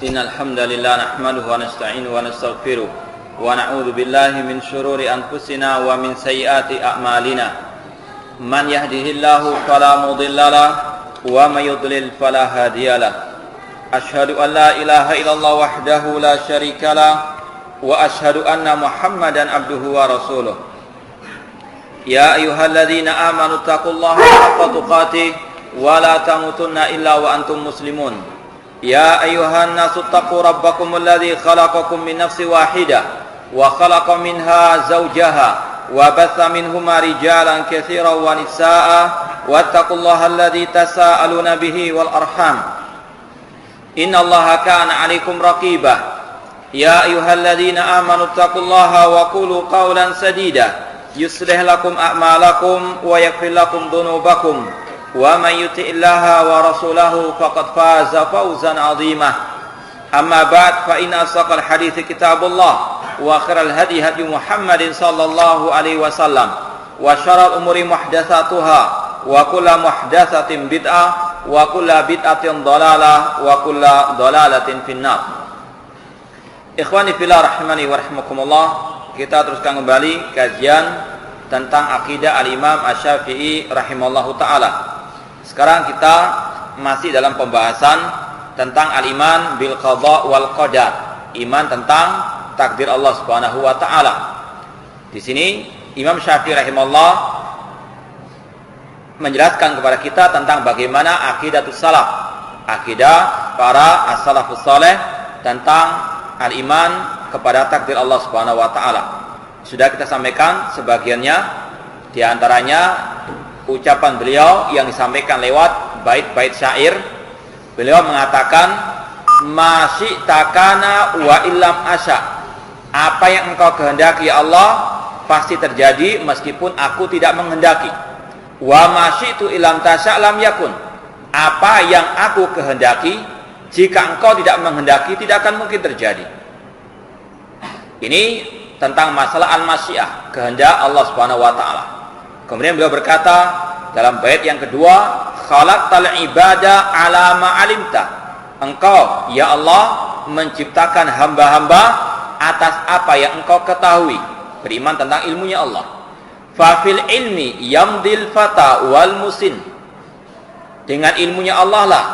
Innal hamdalillah nahmaduhu wa nasta'inuhu wa nastaghfiruh wa na'udzu billahi min shururi anfusina wa min sayyiati a'malina. Man yahdihillahu fala mudhillalah wa may yudlil fala hadiyalah. Asyhadu an la ilaha illallah wahdahu la syarikalah wa asyhadu anna Muhammadan abduhu wa rasuluh. Ya ayyuhalladzina amanu taqullaha haqqa tuqatih wa la tamutunna illa wa antum muslimun. Ya ayyuhan nasu taqu rabbakumul ladzi khalaqakum min nafsin wahidah wa khalaqa minha zawjaha wa batha minhuma rijalan katsiran wa nisaa'a wattaqullaha alladzi tasaaluna bihi wal arham innallaha kana 'alaikum raqibah. Ya ayyuhalladzina amanu taqullaha wa qulu qawlan sadida yuslih lakum a'malakum wa yaghfir lakum dhunubakum wa may yuti'illaha wa rasulahu faqad faza fawzan 'azima. Amma ba'd, fa inna asdaqal hadithi kitabullah wa khairal hadi hadi Muhammadin sallallahu alaihi wasallam wa syarrul umuri muhdatsatuha wa kullu muhdatsatin bid'ah wa kullu bid'atin dhalalah wa kullu dhalalatin finnar. Ikhwani fillah rahimani wa rahimakumullah, kita teruskan kembali kajian tentang akidah al-Imam Asy-Syafi'i rahimallahu taala. Sekarang kita masih dalam pembahasan tentang al-iman bil qada wal qadar, iman tentang takdir Allah Subhanahu wa taala. Di sini Imam Syafi'i rahimahullah menjelaskan kepada kita tentang bagaimana aqidatus salaf, akidah para as-salafus saleh tentang al-iman kepada takdir Allah Subhanahu wa taala. Sudah kita sampaikan sebagiannya, di antaranya ucapan beliau yang disampaikan lewat bait-bait syair. Beliau mengatakan, masyi takana wa illam asya, apa yang engkau kehendaki ya Allah pasti terjadi meskipun aku tidak menghendaki. Wa masyitu illam tasya lam yakun, apa yang aku kehendaki jika engkau tidak menghendaki tidak akan mungkin terjadi. Ini tentang masalah al-masyiah, kehendak Allah Subhanahu wa taala. Kemudian beliau berkata dalam bait yang kedua, khalaqtal ibada ala ma alimta, engkau ya Allah menciptakan hamba-hamba atas apa yang engkau ketahui, beriman tentang ilmunya Allah. Fa fil ilmi yamdil fata wal musin, dengan ilmunya Allah lah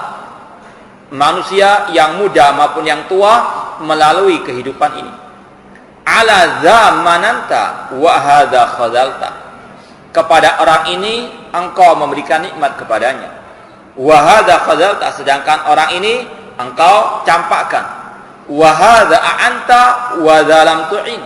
manusia yang muda maupun yang tua melalui kehidupan ini. Ala zamananta wa hadza khadalta, kepada orang ini engkau memberikan nikmat kepadanya. Wa hadza khadalta, sedangkan orang ini engkau campakkan. Wa hadza a'anta wa zalam tu'in,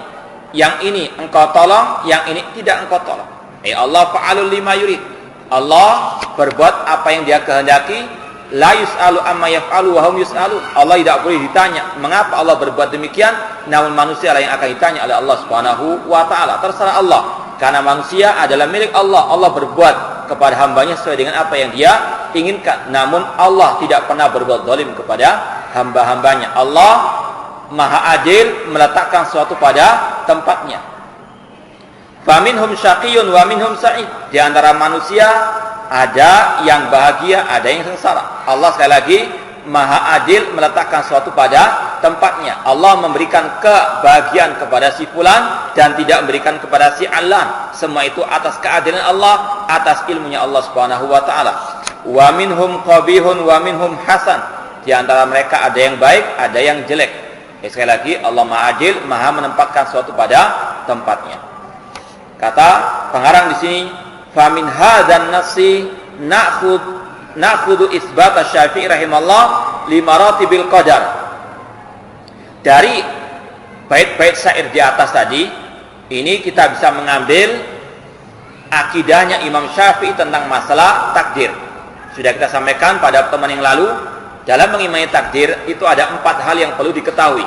yang ini engkau tolong, yang ini tidak engkau tolong. Allah fa'alul lima yurid, Allah berbuat apa yang dia kehendaki. La yus'alu amma yaf'alu wa hum yus'alun, Allah tidak boleh ditanya mengapa Allah berbuat demikian, namun manusia lah yang akan ditanya oleh Allah Subhanahu wa taala. Terserah Allah, karena manusia adalah milik Allah. Allah berbuat kepada hambanya sesuai dengan apa yang dia inginkan, namun Allah tidak pernah berbuat zalim kepada hamba-hambanya. Allah maha adil, meletakkan sesuatu pada tempatnya. Faminhum syaqiyyun wa minhum sa'id, di antara manusia ada yang bahagia, ada yang sengsara. Allah sekali lagi maha adil, meletakkan sesuatu pada tempatnya. Allah memberikan kebahagiaan kepada si fulan dan tidak memberikan kepada si alan. Semua itu atas keadilan Allah, atas ilmunya Allah Subhanahu wa taala. Wa minhum qabihun wa minhum hasan, di antara mereka ada yang baik, ada yang jelek. Sekali lagi Allah maha adil, maha menempatkan sesuatu pada tempatnya. Kata pengarang di sini, famin hadzan nasi na'khudhu isbat Asy-Syafi'i rahimallah li maratibil qadar. Dari bait-bait syair di atas tadi, ini kita bisa mengambil akidahnya Imam Syafi'i tentang masalah takdir. Sudah kita sampaikan pada pertemuan yang lalu, dalam mengimani takdir itu ada 4 hal yang perlu diketahui,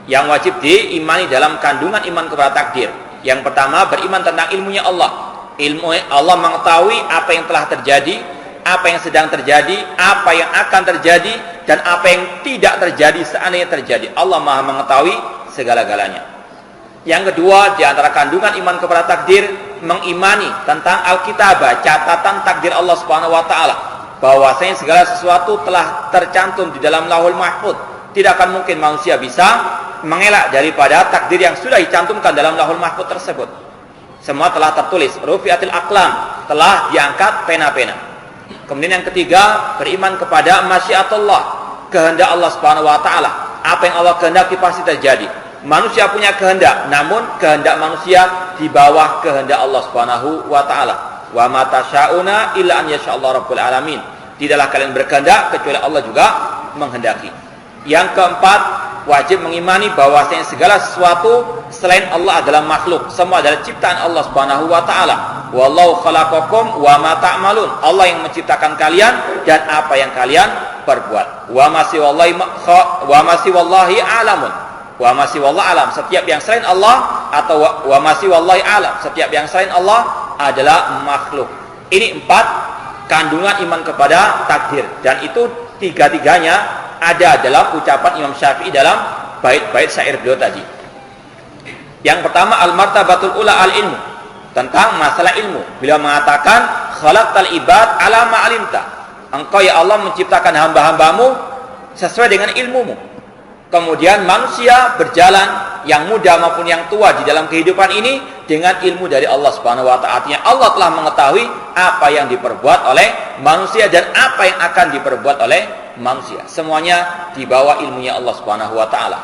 yang wajib diimani dalam kandungan iman kepada takdir. Yang pertama, beriman tentang ilmunya Allah. Ilmu Allah mengetahui apa yang telah terjadi, apa yang sedang terjadi, apa yang akan terjadi, dan apa yang tidak terjadi seandainya terjadi. Allah maha mengetahui segala-galanya. Yang kedua, di antara kandungan iman kepada takdir, mengimani tentang Alkitabah, catatan takdir Allah Subhanahu wa taala, bahwasanya segala sesuatu telah tercantum di dalam Lauhul Mahfuz, Tidak akan mungkin manusia bisa mengelak daripada takdir yang sudah dicantumkan dalam Lauhul Mahfuz tersebut. Semua telah tertulis, rufi'atil aqlam, telah diangkat pena-pena. Kemudian yang ketiga, beriman kepada masyiatullah, kehendak Allah Subhanahu wa taala. Apa yang Allah kehendaki pasti terjadi. Manusia punya kehendak, namun kehendak manusia di bawah kehendak Allah Subhanahu wa taala. Wa ma tasyauna illa an yasha'allahu rabbul alamin. Tidaklah kalian berkehendak kecuali Allah juga menghendaki. Yang keempat, wajib mengimani bahwasanya segala sesuatu selain Allah adalah makhluk. Semua adalah ciptaan Allah Subhanahu wa taala. Wallahu khalaqakum wa ma ta'malun. Allah yang menciptakan kalian dan apa yang kalian perbuat. Wa masih wallahi alamun. Wa masih wallahi alam. Setiap yang selain Allah atau wa masih wallahi alam. Setiap yang selain Allah adalah makhluk. Ini 4 kandungan iman kepada takdir, dan itu tiga-tiganya ada dalam ucapan Imam Syafi'i dalam bait-bait syair beliau tadi. Yang pertama, al-martabatul ula al-ilmu, tentang masalah ilmu. Beliau mengatakan, khalaqtal ibad ala ma'alimta. Engkau ya Allah menciptakan hamba-hambamu sesuai dengan ilmumu. Kemudian manusia berjalan, yang muda maupun yang tua di dalam kehidupan ini dengan ilmu dari Allah Subhanahu wa taala. Artinya Allah telah mengetahui apa yang diperbuat oleh manusia dan apa yang akan diperbuat oleh manusia. Semuanya di bawah ilmunya Allah Subhanahu wa taala.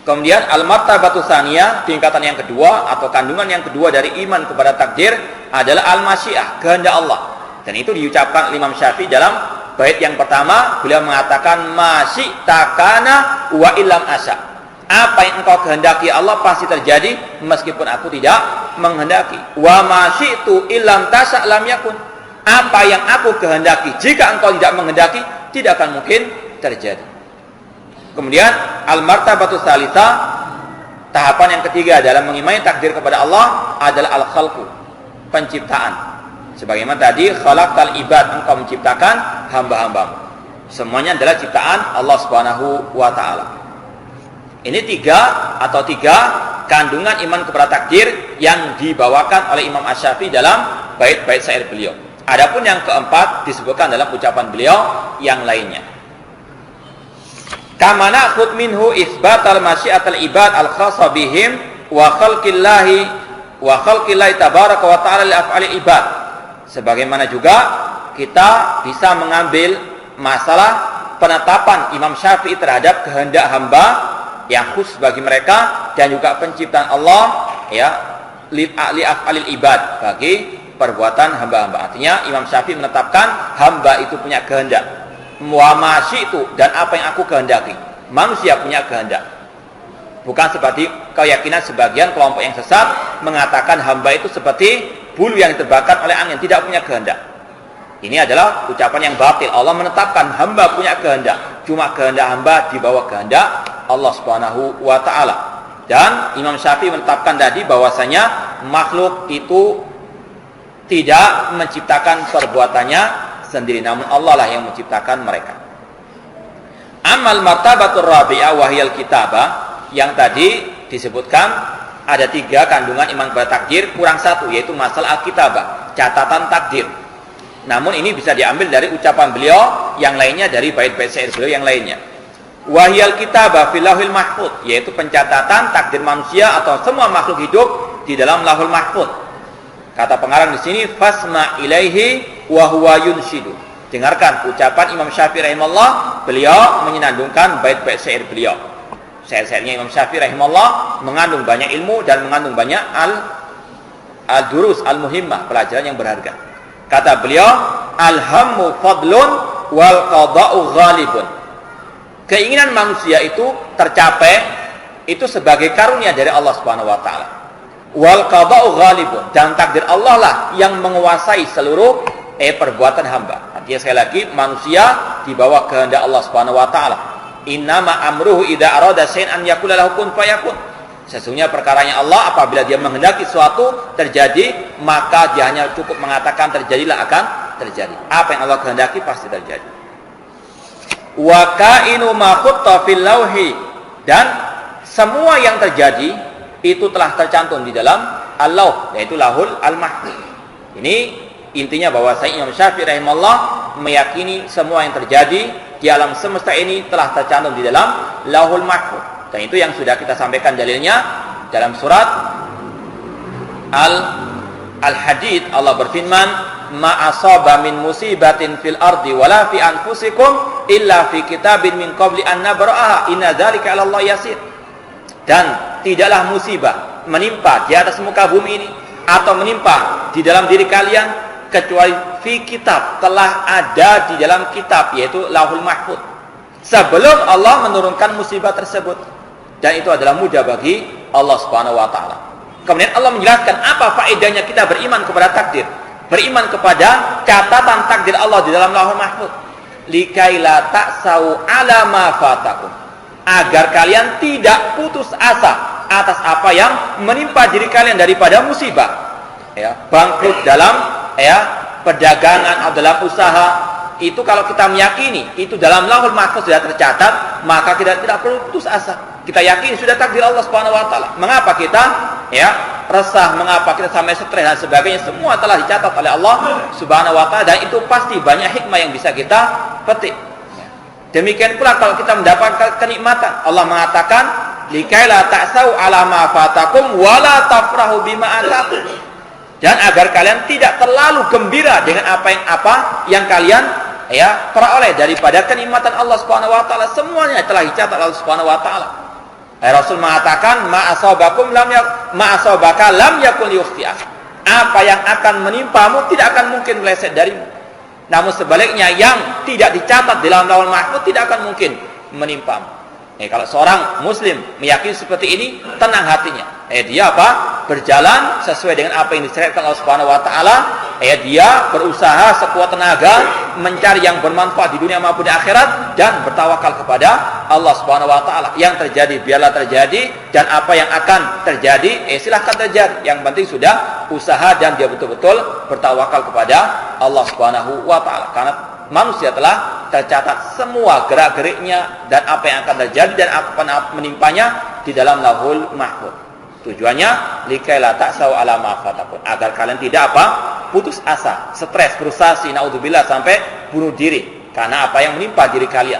Kemudian al-martabatu tsaniyah, tingkatan yang kedua atau kandungan yang kedua dari iman kepada takdir adalah al-masyiah, kehendak Allah. Dan itu diucapkan Imam Syafi'i dalam bait yang pertama. Beliau mengatakan masyi'takana wa illam asya. Apa yang engkau kehendaki Allah pasti terjadi meskipun aku tidak menghendaki. Wa masyi'tu illam tasya lam yakun. Apa yang aku kehendaki jika engkau tidak menghendaki tidak akan mungkin terjadi. Kemudian al-martabatu tsalitsah, tahapan yang ketiga dalam mengimani takdir kepada Allah adalah al-khalqu, penciptaan. Sebagaimana tadi, khalaqtal ibad, engkau menciptakan hamba-hambamu. Semuanya adalah ciptaan Allah Subhanahu wa taala. Ini tiga kandungan iman kepada takdir yang dibawakan oleh Imam Asy-Syafi'i dalam bait-bait syair beliau. Adapun yang keempat disebutkan dalam ucapan beliau yang lainnya. Kama na'khud minhu itsbatal masyiatal ibad al-khassa bihim wa khalqillahi tabaraka wa ta'ala li af'ali ibad. Sebagaimana juga kita bisa mengambil masalah penetapan Imam Syafi'i terhadap kehendak hamba yang khusus bagi mereka dan juga penciptaan Allah ya li af'alil ibad, bagi perbuatan hamba-hamba. Artinya Imam Syafi'i menetapkan hamba itu punya kehendak. Wa masyi'tu, dan apa yang aku kehendaki. Manusia punya kehendak. Bukan seperti keyakinan sebagian kelompok yang sesat mengatakan hamba itu seperti bulu yang terbakar oleh angin, tidak punya kehendak. Ini adalah ucapan yang batil. Allah menetapkan hamba punya kehendak. Cuma kehendak hamba di bawah kehendak Allah Subhanahu wa taala. Dan Imam Syafi'i menetapkan tadi bahwasanya makhluk itu tidak menciptakan perbuatannya sendiri, namun Allah lah yang menciptakan mereka. Amal martabatur rabi'ah wahiyal kitabah, yang tadi disebutkan ada 3 kandungan iman kepada takdir, kurang 1, yaitu masalah al-kitabah, catatan takdir. Namun ini bisa diambil dari ucapan beliau yang lainnya, dari bait-bait syair beliau yang lainnya. Wahiyal kitabah fil lauhil mahfuz, yaitu pencatatan takdir manusia atau semua makhluk hidup di dalam lauhul mahfuz. Kata pengarang di sini, fasma ilaihi wa huwa yunshidu. Dengarkan ucapan Imam Syafi'i rahimahullah, beliau menyenandungkan bait-bait syair beliau. Syair-syairnya Imam Syafi'i rahimahullah mengandung banyak ilmu dan mengandung banyak al-durus al-muhimmah, pelajaran yang berharga. Kata beliau, alhammu fadlun wal qada'u ghalibun. Keinginan manusia itu tercapai itu sebagai karunia dari Allah Subhanahu wa taala. Wal qada'u ghalibun, dan takdir Allah lah yang menguasai seluruh perbuatan hamba. Artinya sekali lagi, manusia di bawah kehendak Allah Subhanahu wa taala. Innama amruhu idza arada syai'an an yaqula lahu kun fayakun. Sesungguhnya perkaranya Allah, apabila dia menghendaki suatu terjadi, maka dia hanya cukup mengatakan terjadilah, akan terjadi. Apa yang Allah kehendaki pasti terjadi. Wa kainu ma khutta fil lauhi, dan semua yang terjadi itu telah tercantum di dalam al-lauh, yaitu lauhul al-mahfuz. Ini intinya bahwa Imam Syafi'i rahimahullah meyakini semua yang terjadi di alam semesta ini telah tercantum di dalam Lauhul Mahfuz. Dan itu yang sudah kita sampaikan dalilnya dalam surat Al-Hadid. Allah berfirman, "Ma asaba min musibatin fil ardi wala fi anfusikum illa fi kitabin min qabli an nabra'aha inna dzalika 'ala Allah yasir." Dan tidaklah musibah menimpa di atas muka bumi ini atau menimpa di dalam diri kalian kecuali fi kitab, telah ada di dalam kitab, yaitu Lauhul Mahfuz, sebelum Allah menurunkan musibah tersebut. Dan itu adalah mudah bagi Allah Subhanahu wa taala. Kemudian Allah menjelaskan apa faedahnya kita beriman kepada takdir, beriman kepada catatan takdir Allah di dalam Lauhul Mahfuz. Likaila ta'sau ala ma fatakum, agar kalian tidak putus asa atas apa yang menimpa diri kalian daripada musibah. Bangkrut dalam perdagangan atau dalam usaha, itu kalau kita meyakini itu dalam Lauhul Mahfuz sudah tercatat, maka kita tidak perlu putus asa. Kita yakini sudah takdir Allah Subhanahu wa taala. Mengapa kita resah, mengapa kita sampai stres dan sebagainya, semua telah dicatat oleh Allah Subhanahu wa taala, dan itu pasti banyak hikmah yang bisa kita petik. Demikian pula kalau kita mendapatkan kenikmatan, Allah mengatakan likaila ta'sau ala ma fatakum wala tafrahu bima atakum, dan agar kalian tidak terlalu gembira dengan apa yang kalian peroleh daripada kenikmatan Allah Subhanahu wa taala. Semuanya telah dicatat Allah Subhanahu wa taala. Rasul mengatakan ma asabaka lam yakun yukhti'ak, apa yang akan menimpamu tidak akan mungkin meleset darimu. Namun sebaliknya, yang tidak dicatat di dalam Lauhul Mahfuz tidak akan mungkin menimpamu. Kalau seorang muslim meyakini seperti ini, tenang hatinya. Dia berjalan sesuai dengan apa yang disyariatkan Allah Subhanahu wa taala. Dia berusaha sekuat tenaga mencari yang bermanfaat di dunia maupun di akhirat, dan bertawakal kepada Allah Subhanahu wa taala. Yang terjadi biarlah terjadi, dan apa yang akan terjadi silahkan terjadi. Yang penting sudah usaha dan dia betul-betul bertawakal kepada Allah Subhanahu wa taala. Karena manusia telah tercatat semua gerak-geriknya dan apa yang akan terjadi dan apa menimpanya di dalam Lauhul Mahfuz. Tujuannya likaila ta'sau ala ma fatakum, agar kalian tidak putus asa, stres, frustasi, naudzubillah, sampai bunuh diri karena apa yang menimpa diri kalian.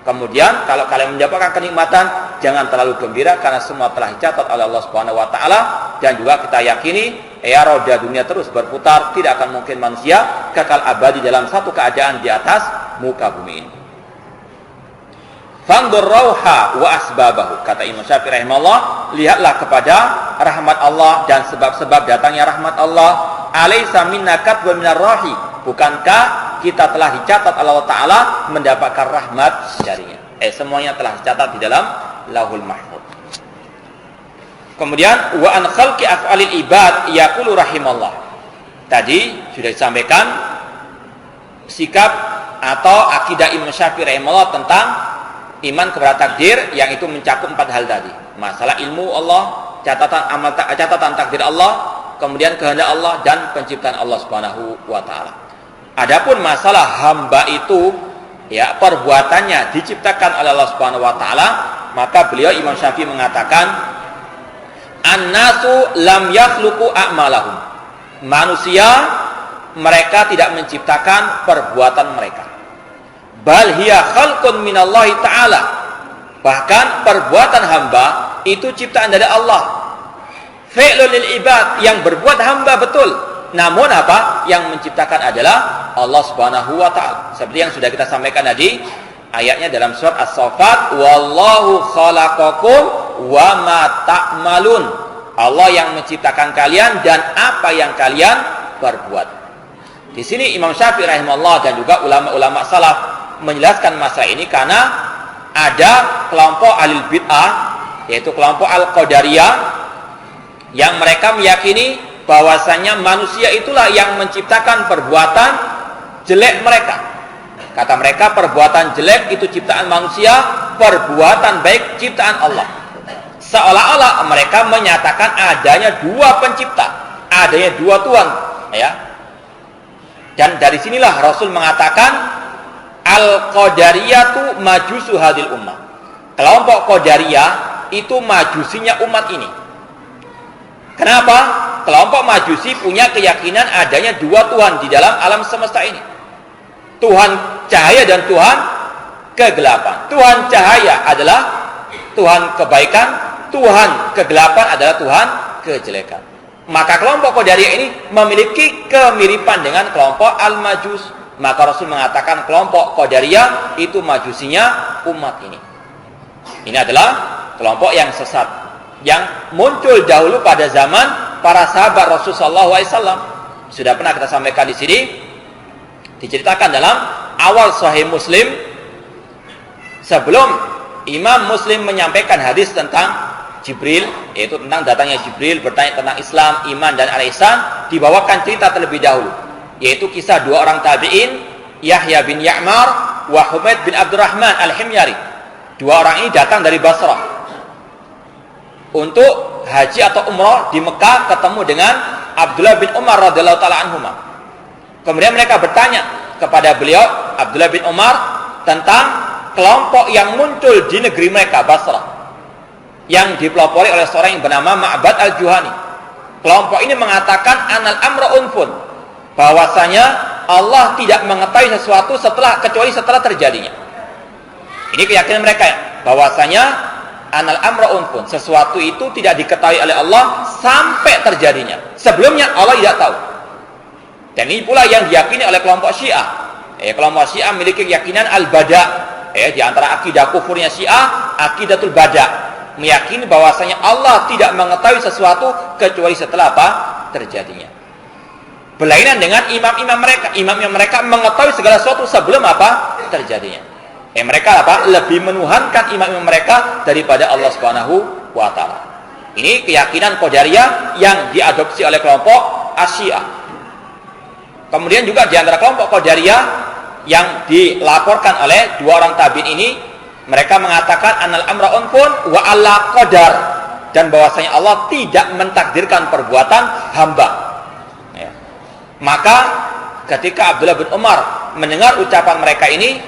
Kemudian kalau kalian mendapatkan kenikmatan, jangan terlalu gembira karena semua telah dicatat oleh Allah Subhanahu wa taala. Dan juga kita yakini roda dunia terus berputar, tidak akan mungkin manusia kekal abadi dalam satu keadaan di atas muka bumi ini. Fandur rauha wa asbabahu, kata Imam Syafi'i rahimahullah, lihatlah kepada rahmat Allah dan sebab-sebab datangnya rahmat Allah. Alaysa minna katbun minar rahi, bukankah kita telah dicatat Allah taala mendapatkan rahmat darinya. Semuanya telah dicatat di dalam Lauhul Mahfuz. Kemudian wa an khalqi af'alil ibad yaqulu rahimallah. Tadi sudah disampaikan sikap atau akidah Imam Syafi'i rahimahullah tentang iman kepada takdir, yang itu mencakup 4 hal tadi. Masalah ilmu Allah, catatan takdir Allah, kemudian kehendak Allah, dan penciptaan Allah Subhanahu wa taala. Adapun masalah hamba itu perbuatannya diciptakan oleh Allah Subhanahu wa taala, maka beliau Imam Syafi'i mengatakan annasu lam yakhluqu a'malahum. Manusia mereka tidak menciptakan perbuatan mereka. Bal hiya khalqun minallahi ta'ala. Bahkan perbuatan hamba itu ciptaan dari Allah. Fi'lun lil ibad, yang berbuat hamba betul. Namun yang menciptakan adalah Allah Subhanahu wa taala. Seperti yang sudah kita sampaikan tadi, ayatnya dalam surat As-Saffat, wallahu khalaqakum wa ma ta'malun. Allah yang menciptakan kalian dan apa yang kalian perbuat. Di sini Imam Syafi'i rahimahullah dan juga ulama-ulama salaf menjelaskan masalah ini karena ada kelompok ahlul bid'ah, yaitu kelompok Al-Qadariyah, yang mereka meyakini bahwasanya manusia itulah yang menciptakan perbuatan jelek mereka. Kata mereka, perbuatan jelek itu ciptaan manusia, perbuatan baik ciptaan Allah. Seolah-olah mereka menyatakan adanya 2 pencipta, adanya 2 Tuhan, Dan dari sinilah Rasul mengatakan Al-Qadariyatu majusu hadil ummah. Kelompok Qadariyah itu majusinya umat ini. Kenapa? Kelompok majusi punya keyakinan adanya 2 Tuhan di dalam alam semesta ini. Tuhan cahaya dan Tuhan kegelapan. Tuhan cahaya adalah Tuhan kebaikan, Tuhan kegelapan adalah Tuhan kejelekan. Maka kelompok Qadariyah ini memiliki kemiripan dengan kelompok Al-Majus. Maka Rasul mengatakan kelompok Qadariyah itu majusinya umat ini. Ini adalah kelompok yang sesat, yang muncul dahulu pada zaman para sahabat Rasulullah SAW. Sudah pernah kita sampaikan di sini, diceritakan dalam awal Sahih Muslim, sebelum Imam Muslim menyampaikan hadis tentang Jibril, yaitu tentang datangnya Jibril bertanya tentang Islam, iman dan al-ihsan, dibawakan cerita terlebih dahulu, yaitu kisah dua orang tabi'in, Yahya bin Ya'mar wa Humaid bin Abdurrahman al-Himyari. Dua orang ini datang dari Basrah untuk haji atau umrah di Mekah, ketemu dengan Abdullah bin Umar radhiyallahu taala anhuma. Kemudian mereka bertanya kepada beliau, Abdullah bin Umar, tentang kelompok yang muncul di negeri mereka, Basrah, yang dipelopori oleh seorang yang bernama Ma'bad al-Juhani. Kelompok ini mengatakan anal amra unfun, bahwasanya Allah tidak mengetahui sesuatu kecuali setelah terjadinya. Ini keyakinan mereka, bahwasanya anal amra unfun, sesuatu itu tidak diketahui oleh Allah sampai terjadinya. Sebelumnya Allah tidak tahu. Dan ini pula yang diyakini oleh kelompok Syiah. Kelompok Syiah memiliki keyakinan al-bada. Di antara akidah kufurnya Syiah, akidatul bada, meyakini bahwasanya Allah tidak mengetahui sesuatu kecuali setelah apa? Terjadinya. Berlainan dengan imam-imam mereka. Imam-imam mereka mengetahui segala sesuatu sebelum apa? Terjadinya. Mereka apa? Lebih menuhankan imam-imam mereka daripada Allah Subhanahu wa taala. Ini keyakinan Qadariyah yang diadopsi oleh kelompok Asyiah. Kemudian juga di antara kelompok Qadariyah yang dilaporkan oleh dua orang tabi'in ini, mereka mengatakan anal amra unfun wa alla qadar, dan bahwasanya Allah tidak mentakdirkan perbuatan hamba. Maka ketika Abdullah bin Umar mendengar ucapan mereka ini,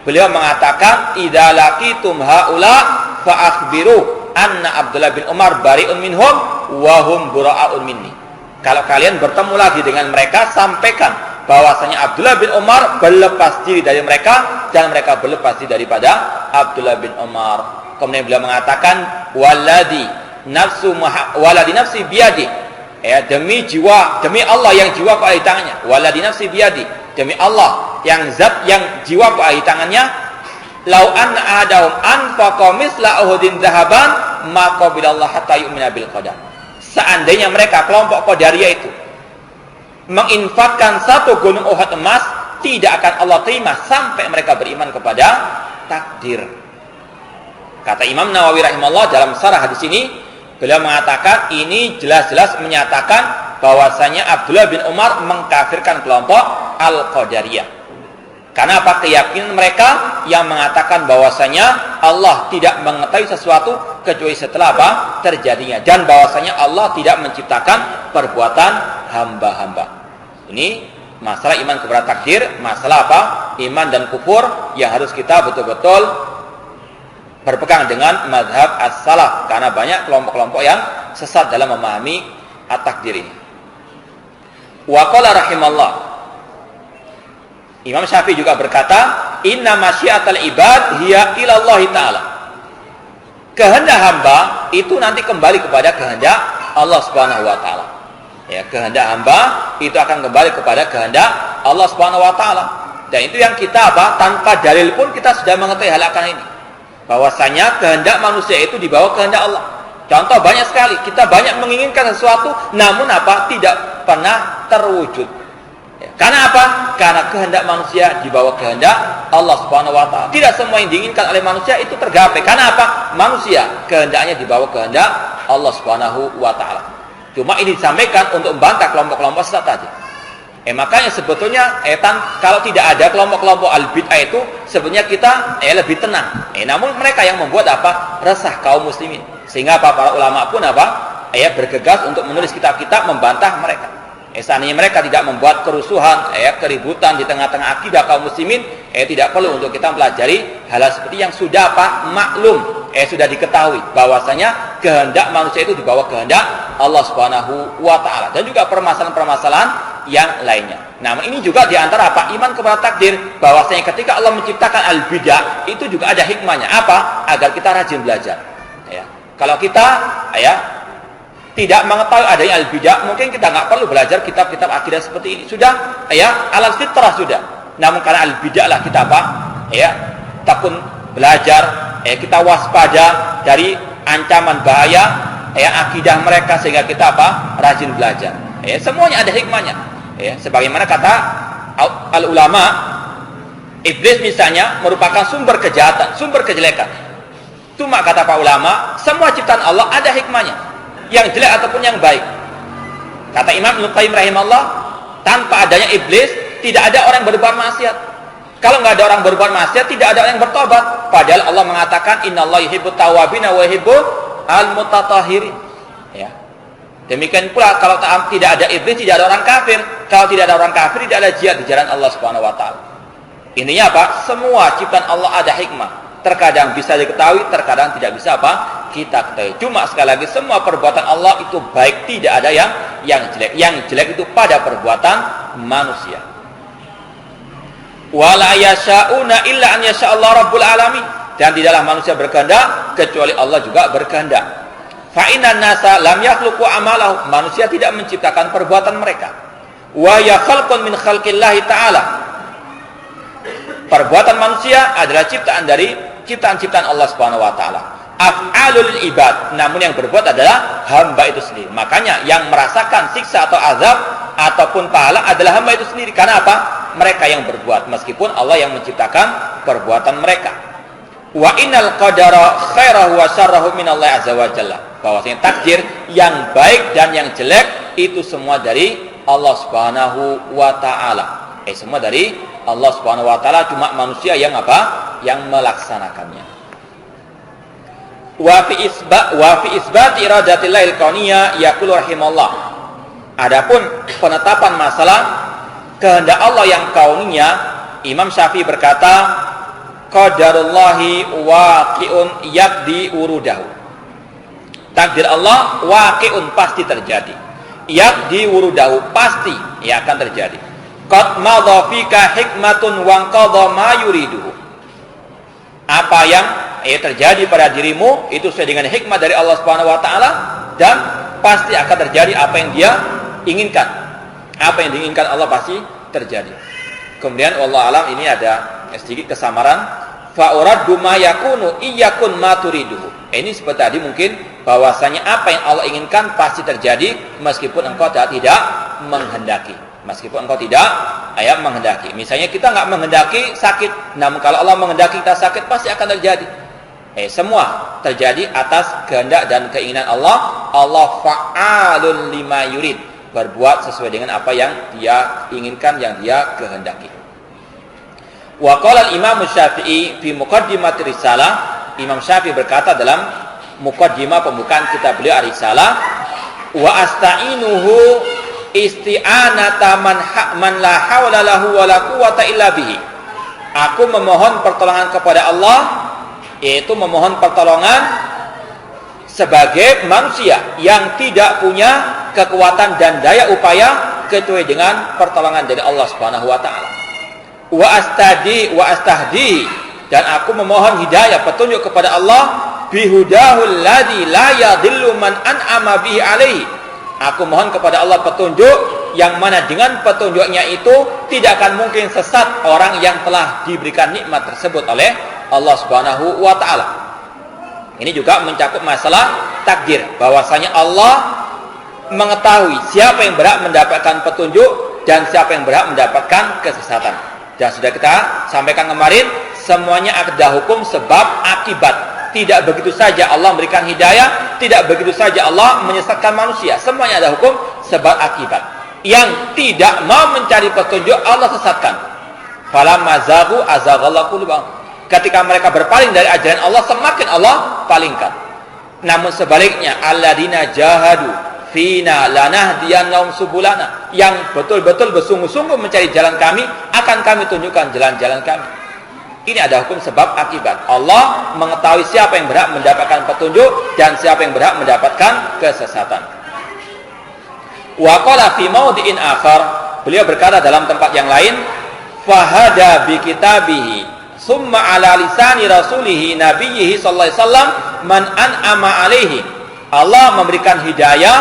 beliau mengatakan, idza laqitum haula fa akhbiru anna Abdullah bin Umar bari'un minhum wa hum bura'un minni. Kalau kalian bertemu lagi dengan mereka, sampaikan bahwasanya Abdullah bin Umar berlepas diri dari mereka dan mereka berlepas diri daripada Abdullah bin Umar. Kemudian beliau mengatakan, waladi nafsi biyadi, demi Allah yang jiwa ku ada di tangannya. Waladi nafsi biyadi, demi Allah yang zat yang jiwa ku ada di tangannya. Lau anna ahadahum anfaqa misla uhudin dhahaban ma qabilallah hatta yu'mina bil qadar. Seandainya mereka kelompok Qadariyah itu menginfakkan satu gunung Uhud emas, tidak akan Allah terima sampai mereka beriman kepada takdir. Kata Imam Nawawi rahimahullah dalam syarah hadis ini, beliau mengatakan ini jelas-jelas menyatakan bahwasanya Abdullah bin Umar mengkafirkan kelompok Al-Qadariyah. Karena apa? Keyakinan mereka yang mengatakan bahwasanya Allah tidak mengetahui sesuatu kecuali setelah apa? Terjadinya, dan bahwasanya Allah tidak menciptakan perbuatan hamba-hamba. Ini masalah iman kepada takdir, masalah apa? Iman dan kufur yang harus kita betul-betul berpegang dengan mazhab as-salaf, karena banyak kelompok-kelompok yang sesat dalam memahami at-takdir ini. Wa qala rahimallah, Imam Syafi'i juga berkata, inna masyiatal ibad hiya ilallahi ta'ala. Kehendak hamba itu nanti kembali kepada kehendak Allah Subhanahu wa taala. Kehendak hamba itu akan kembali kepada kehendak Allah Subhanahu wa taala. Dan itu yang kita tanpa dalil pun kita sudah mengetahui hal akan ini. Bahwasanya kehendak manusia itu di bawah kehendak Allah. Contoh banyak sekali, kita banyak menginginkan sesuatu namun tidak pernah terwujud. Karena apa? Karena kehendak manusia di bawah kehendak Allah Subhanahu wa taala. Tidak semua yang diinginkan oleh manusia itu tergapai. Karena apa? Manusia kehendaknya di bawah kehendak Allah Subhanahu wa taala. Cuma ini disampaikan untuk membantah kelompok-kelompok sesat tadi. Makanya sebetulnya kalau tidak ada kelompok-kelompok al-bid'ah itu, sebenarnya kita lebih tenang. Namun mereka yang membuat resah kaum muslimin. Sehingga para ulama pun bergegas untuk menulis kitab-kitab membantah mereka. Seandainya mereka tidak membuat kerusuhan, keributan di tengah-tengah akidah kaum muslimin, tidak perlu untuk kita pelajari hal seperti yang sudah maklum, sudah diketahui bahwasanya kehendak manusia itu di bawah kehendak Allah Subhanahu wa taala, dan juga permasalahan-permasalahan yang lainnya. Namun ini juga diantara apa? Iman kepada takdir. Bahwasanya ketika Allah menciptakan al-bidah, itu juga ada hikmahnya. Apa? Agar kita rajin belajar. Ya. Kalau kita tidak mengetahui adanya al-bidah, mungkin kita nggak perlu belajar kitab-kitab akidah seperti ini. Sudah, alam fitrah sudah. Namun karena al-bidah lah kita apa? Tekun belajar, kita waspada dari ancaman bahaya akidah mereka, sehingga kita apa? Rajin belajar. Semuanya ada hikmahnya. Sebagaimana kata al-ulama, iblis misalnya merupakan sumber kejahatan, sumber kejelekan. Cuma kata para ulama, semua ciptaan Allah ada hikmahnya, yang jelek ataupun yang baik. Kata Imam Ibnu Qayyim rahimahullah, tanpa adanya iblis tidak ada orang berbuat maksiat. Kalau nggak ada orang berbuat maksiat, tidak ada orang yang bertobat. Padahal Allah mengatakan innallaha yuhibbut tawwabin wa yuhibbul al-mutatahhirin. Demikian pula kalau tidak ada iblis, tidak ada orang kafir. Kalau tidak ada orang kafir, tidak ada jihad di jalan Allah Subhanahu wa taala. Intinya apa? Semua ciptaan Allah ada hikmah. Terkadang bisa diketahui, terkadang tidak bisa apa? Kita ketahui. Cuma sekali lagi, semua perbuatan Allah itu baik, tidak ada yang jelek. Yang jelek itu pada perbuatan manusia. Wala yasha'una illa an yasha'allahu rabbul alamin. Dan tidaklah manusia berkehendak kecuali Allah juga berkehendak. Fa innan nasa lam yakhluqu amalahu. Manusia tidak menciptakan perbuatan mereka. Wa ya khalqun min khalqillahi ta'ala. Perbuatan manusia adalah ciptaan dari ciptaan-ciptaan Allah Subhanahu wa taala. Af'alul ibad, namun yang berbuat adalah hamba itu sendiri. Makanya yang merasakan siksa atau azab ataupun pahala adalah hamba itu sendiri. Karena apa? Mereka yang berbuat, meskipun Allah yang menciptakan perbuatan mereka. Wa innal qadara khairahu wa syarrahu minallahi azza wa jalla. Bahwasanya takdir yang baik dan yang jelek itu semua dari Allah Subhanahu wa taala. Semua dari Allah Subhanahu wa taala, cuma manusia yang apa? Yang melaksanakannya. Wa fi isbat iradatillahi al-kauniyah yaqulu rahimallah. Adapun penetapan masalah kehendak Allah yang kauniyah, Imam Syafi'i berkata, qadarullahi waqi'un yaqdi wurudahu. Takdir Allah waqi'un, pasti terjadi. Yaqdi wurudahu, pasti akan terjadi. Qad madha fika hikmatun wa qadha ma yuriduhu. Apa yang terjadi pada dirimu itu sesuai dengan hikmah dari Allah Subhanahu wa taala, dan pasti akan terjadi apa yang Dia inginkan. Apa yang diinginkan Allah pasti terjadi. Kemudian wallahu alam, ini ada sedikit kesamaran. Fa uraddu ma yakunu iyyakun ma turiduhu. Ini seperti tadi mungkin bahwasanya apa yang Allah inginkan pasti terjadi meskipun engkau tidak menghendaki. Meskipun engkau tidak menghendaki. Misalnya kita nggak menghendaki sakit, namun kalau Allah menghendaki kita sakit pasti akan terjadi. Semua terjadi atas kehendak dan keinginan Allah. Allah fa'alun lima yurid, berbuat sesuai dengan apa yang Dia inginkan, yang Dia kehendaki. Wa qala al-Imam Syafi'i fi muqaddimati risalah. Imam Syafi'i berkata dalam muqaddimah pembukaan kitab beliau Ar-Risalah, wa asta'inuhu isti'anata man la haula lahu wa la quwwata illa bihi. Aku memohon pertolongan kepada Allah, yaitu memohon pertolongan sebagai manusia yang tidak punya kekuatan dan daya upaya kecuali dengan pertolongan dari Allah Subhanahu wa taala. Wa astahdi, dan aku memohon hidayah, petunjuk kepada Allah, bihudahul ladzi la yadhillu man an'ama bihi alaihi. Aku mohon kepada Allah petunjuk yang mana dengan petunjuknya itu tidak akan mungkin sesat orang yang telah diberikan nikmat tersebut oleh Allah Subhanahu wa taala. Ini juga mencakup masalah takdir, bahwasanya Allah mengetahui siapa yang berhak mendapatkan petunjuk dan siapa yang berhak mendapatkan kesesatan. Dan sudah kita sampaikan kemarin, semuanya ada hukum sebab akibat. Tidak begitu saja Allah memberikan hidayah, tidak begitu saja Allah menyesatkan manusia. Semuanya ada hukum sebab akibat. Yang tidak mau mencari petunjuk Allah sesatkan. Falamma zaghu azaghallahu qulubahum. Ketika mereka berpaling dari ajaran Allah, semakin Allah palingkan. Namun sebaliknya, alladzina jahadu fina lanahdiyannahum subulana, yang betul-betul bersungguh-sungguh mencari jalan kami, akan kami tunjukkan jalan-jalan kami. Ini ada hukum sebab akibat. Allah mengetahui siapa yang berhak mendapatkan petunjuk dan siapa yang berhak mendapatkan kesesatan. Wa qala fi mawdi'in akhar, Beliau berkata dalam tempat yang lain, fahada bi kitabihi summa ala lisani rasulihi nabiyhi sallallahu alaihi wasallam man an'ama alaihi. Allah memberikan hidayah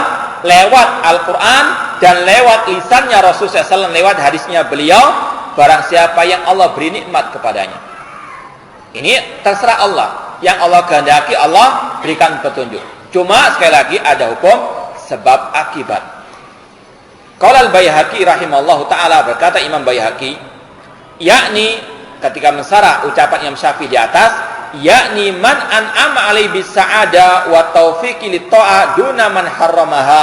lewat Al-Qur'an dan lewat lisannya Rasulullah SAW, lewat hadisnya beliau, barang siapa yang Allah beri nikmat kepadanya. Ini terserah Allah. Yang Allah kehendaki Allah berikan petunjuk. Cuma sekali lagi ada hukum sebab akibat. Qala al-Baihaqi rahimallahu taala, berkata Imam Baihaqi, yakni ketika mensarah ucapan Imam Syafi'i di atas, yakni man an'ama alaihi bis-sa'ada wa taufiqi lit-ta'ah duna man harramaha.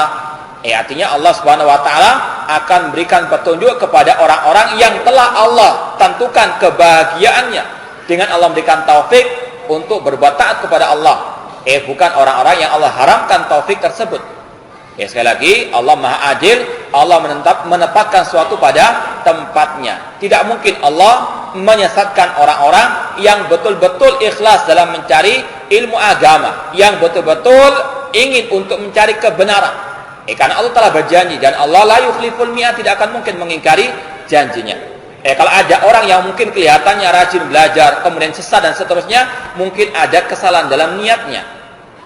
Artinya Allah Subhanahu wa taala akan berikan petunjuk kepada orang-orang yang telah Allah tentukan kebahagiaannya dengan Allah memberikan taufik untuk berbuat taat kepada Allah. Bukan orang-orang yang Allah haramkan taufik tersebut. Sekali lagi, Allah Maha Adil, Allah menempatkan sesuatu pada tempatnya. Tidak mungkin Allah menyesatkan orang-orang yang betul-betul ikhlas dalam mencari ilmu agama, yang betul-betul ingin untuk mencari kebenaran. Karena Allah telah berjanji, dan Allah la yukhliful mi'ad, tidak akan mungkin mengingkari janjinya. Kalau ada orang yang mungkin kelihatannya rajin belajar, kemudian sesat dan seterusnya, mungkin ada kesalahan dalam niatnya.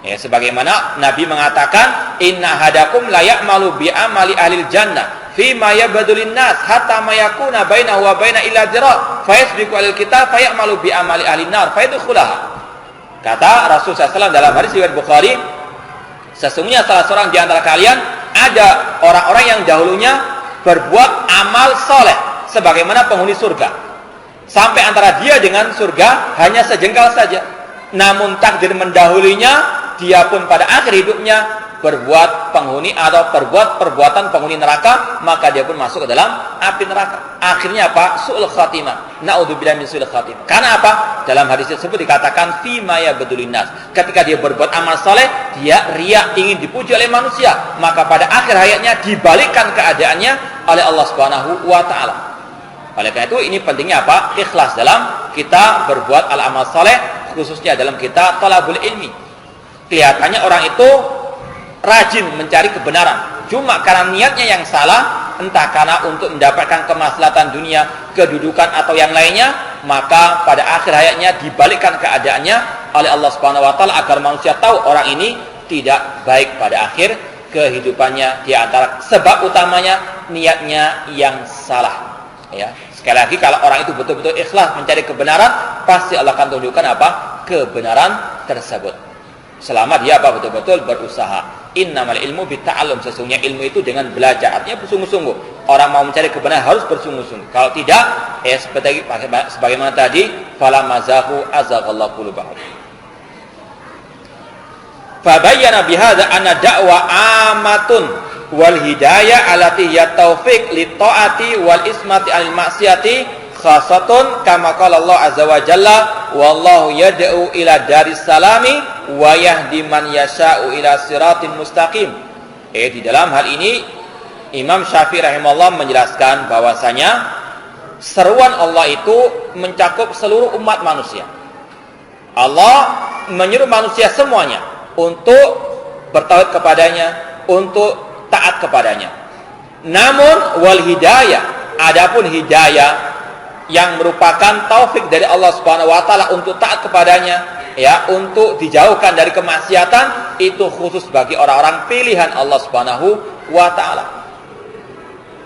Sebagaimana Nabi mengatakan, inna hadakum la ya'malu bi amali ahlil jannah fi ma yabdulun nas hatta ma yakuna bainahu wa baina illa dira fa yasbiqu alil kitab fa ya'malu bi amali ahlin nar fa yadkhulaha. Kata Rasulullah SAW dalam hadis riwayat Bukhari, sesungguhnya salah seorang di antara kalian ada orang-orang yang dahulunya berbuat amal soleh sebagaimana penghuni surga, sampai antara dia dengan surga hanya sejengkal saja. Namun takdir mendahulinya, dia pun pada akhir hidupnya berbuat penghuni atau berbuat perbuatan penghuni neraka, maka dia pun masuk ke dalam api neraka. Akhirnya apa? Su'ul khatimah. Na'udzubillahi min su'il khatimah. Karena apa? Dalam hadis tersebut dikatakan fi ma yabdulun nas. Ketika dia berbuat amal saleh, dia riya, ingin dipuji oleh manusia, maka pada akhir hayatnya dibalikkan keadaannya oleh Allah Subhanahu wa taala. Oleh karena itu ini pentingnya apa? Ikhlas dalam kita berbuat al-amal saleh, khususnya dalam kita talabul ilmi. Kelihatannya orang itu rajin mencari kebenaran, cuma karena niatnya yang salah, entah karena untuk mendapatkan kemaslahatan dunia, kedudukan atau yang lainnya, maka pada akhir hayatnya dibalikkan keadaannya oleh Allah Subhanahu wa taala agar manusia tahu orang ini tidak baik pada akhir kehidupannya. Di antara sebab utamanya niatnya yang salah. Sekali lagi, kalau orang itu betul-betul ikhlas mencari kebenaran, pasti Allah akan tunjukkan apa? Kebenaran tersebut. Selama dia apa? Betul-betul berusaha. Innamal ilmu bitta'allum, sesungguhnya ilmu itu dengan belajar, artinya bersungguh-sungguh. Orang mau mencari kebenaran harus bersungguh-sungguh. Kalau tidak, seperti sebagaimana tadi, fala mazahu azaghallahu qulubahum. Fa bayyana bihadza anna da'wa amatun wal hidayah allati hiya taufiq li taati wal ismati al ma'siyati khasatun kama qala Allah azza wa jalla wallahu yad'u ila daris salami wa yahdi man yasha'u ila siratin mustaqim. Di dalam hal ini Imam Syafi'i rahimahullah menjelaskan bahwasanya seruan Allah itu mencakup seluruh umat manusia. Allah menyuruh manusia semuanya untuk bertauhid kepadanya, untuk taat kepadanya. Namun wal hidayah, adapun hidayah yang merupakan taufik dari Allah Subhanahu wa taala untuk taat kepadanya, untuk dijauhkan dari kemaksiatan, itu khusus bagi orang-orang pilihan Allah Subhanahu wa taala.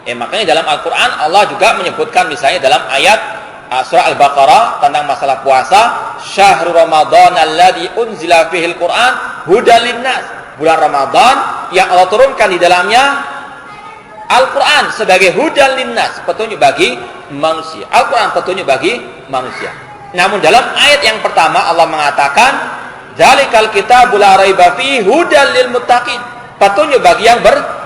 Makanya dalam Al-Qur'an Allah juga menyebutkan, misalnya dalam ayat surah Al-Baqarah tentang masalah puasa, syahrul ramadan alladzi unzila fihil Qur'an hudan linnas. Bulan Ramadan yang Allah turunkan di dalamnya Al-Qur'an sebagai hudan linnas, petunjuk bagi manusia. Al-Qur'an petunjuk bagi manusia. Namun dalam ayat yang pertama Allah mengatakan dzalikal kitabul la raiba fihi hudan lil muttaqin, petunjuk bagi yang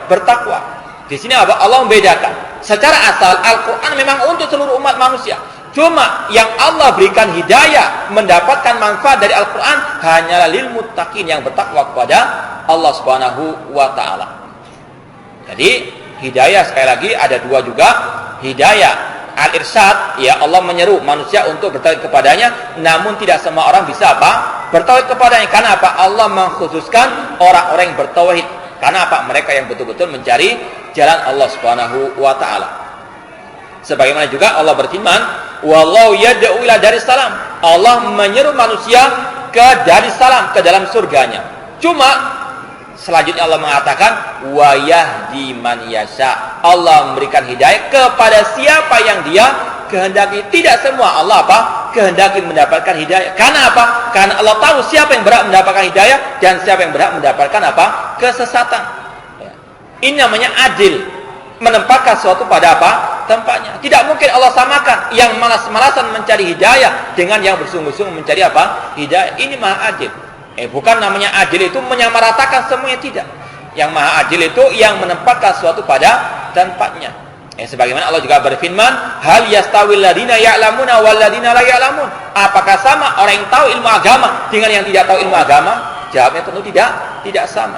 bertakwa. Di sini Allah membedakan. Secara asal Al-Qur'an memang untuk seluruh umat manusia. Cuma yang Allah berikan hidayah mendapatkan manfaat dari Al-Quran hanyalah lil muttaqin, yang bertakwa kepada Allah Subhanahu wa taala. Jadi hidayah sekali lagi ada dua juga. Hidayah al-irsyad, Allah menyeru manusia untuk bertauhid kepadanya, namun tidak semua orang bisa bertauhid kepadanya. Karena apa? Allah mengkhususkan orang-orang yang bertauhid. Karena apa? Mereka yang betul-betul mencari jalan Allah Subhanahu wa taala. Sebagaimana juga Allah berfirman, wallahu yad'u ila daris salam. Allah menyeru manusia ke daris salam, ke dalam surganya. Cuma selanjutnya Allah mengatakan wa yahdi man yasha. Allah memberikan hidayah kepada siapa yang Dia kehendaki. Tidak semua Allah kehendaki mendapatkan hidayah. Karena apa? Karena Allah tahu siapa yang berhak mendapatkan hidayah dan siapa yang berhak mendapatkan kesesatan. Ini namanya adil, menempatkan sesuatu pada tempatnya. Tidak mungkin Allah samakan yang malas-malasan mencari hidayah dengan yang bersungguh-sungguh mencari hidayah. Ini maha adil. Bukan namanya adil itu menyamaratakan semuanya, tidak. Yang maha adil itu yang menempatkan sesuatu pada tempatnya. Sebagaimana Allah juga berfirman, hal yastawil ladina ya'lamuna wal ladina la ya'lamun. Apakah sama orang yang tahu ilmu agama dengan yang tidak tahu ilmu agama? Jawabnya tentu tidak sama.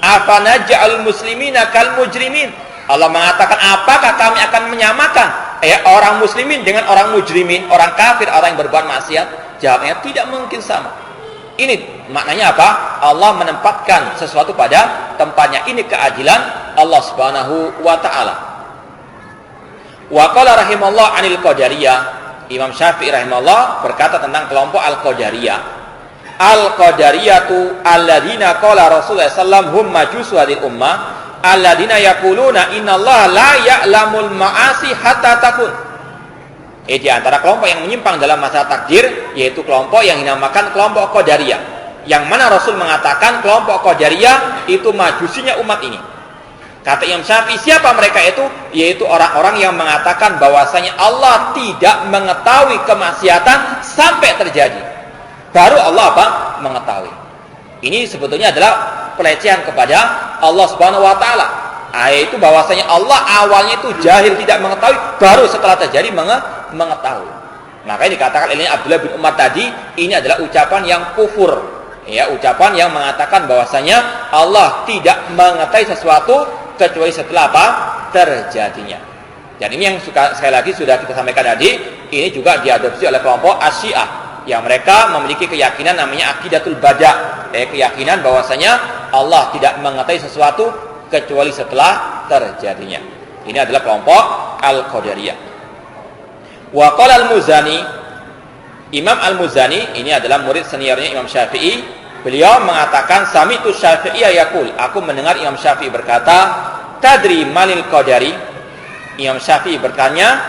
Afanaj'alul muslimina kal mujrimin. Allah mengatakan, apakah kami akan menyamakan orang muslimin dengan orang mujrimin, orang kafir, orang yang berbuat maksiat? Jawabnya tidak mungkin sama. Ini maknanya apa? Allah menempatkan sesuatu pada tempatnya. Ini keadilan Allah Subhanahu wa taala. Wa qala rahimallahu 'anil qadariyah. Imam Syafi'i rahimahullah berkata tentang kelompok al-qadariyah. Al-qadariyatu alladzina qala Rasulullah sallallahu hum majusu hadil ummah alladzina yaquluna innallaha la ya'lamul ma'asi hatta takun. Di antara kelompok yang menyimpang dalam masalah takdir, yaitu kelompok yang dinamakan kelompok Qadariyah, yang mana Rasul mengatakan kelompok Qadariyah itu majusinya umat ini. Kata Imam Syafi'i, siapa mereka itu? Yaitu orang-orang yang mengatakan bahwasanya Allah tidak mengetahui kemaksiatan sampai terjadi, baru Allah mengetahui. Ini sebetulnya adalah pelecehan kepada Allah Subhanahu wa taala. Yaitu bahwasanya Allah awalnya itu jahil, tidak mengetahui, baru setelah terjadi mengetahui. Makanya dikatakan oleh Abdullah bin Umar tadi, ini adalah ucapan yang kufur, ucapan yang mengatakan bahwasanya Allah tidak mengetahui sesuatu kecuali setelah terjadinya. Dan ini yang sekali lagi sudah kita sampaikan tadi, ini juga diadopsi oleh kelompok Asy-Syiah yang mereka memiliki keyakinan namanya aqidatul bada', keyakinan bahwasanya Allah tidak mengetahui sesuatu kecuali setelah terjadinya. Ini adalah kelompok Al-Qadariyah. Wa qala Al-Muzani, Imam Al-Muzani ini adalah murid seniornya Imam Syafi'i. Beliau mengatakan sami'tu Syafi'iyya yaqul, aku mendengar Imam Syafi'i berkata, tadri manil qadari? Imam Syafi'i bertanya,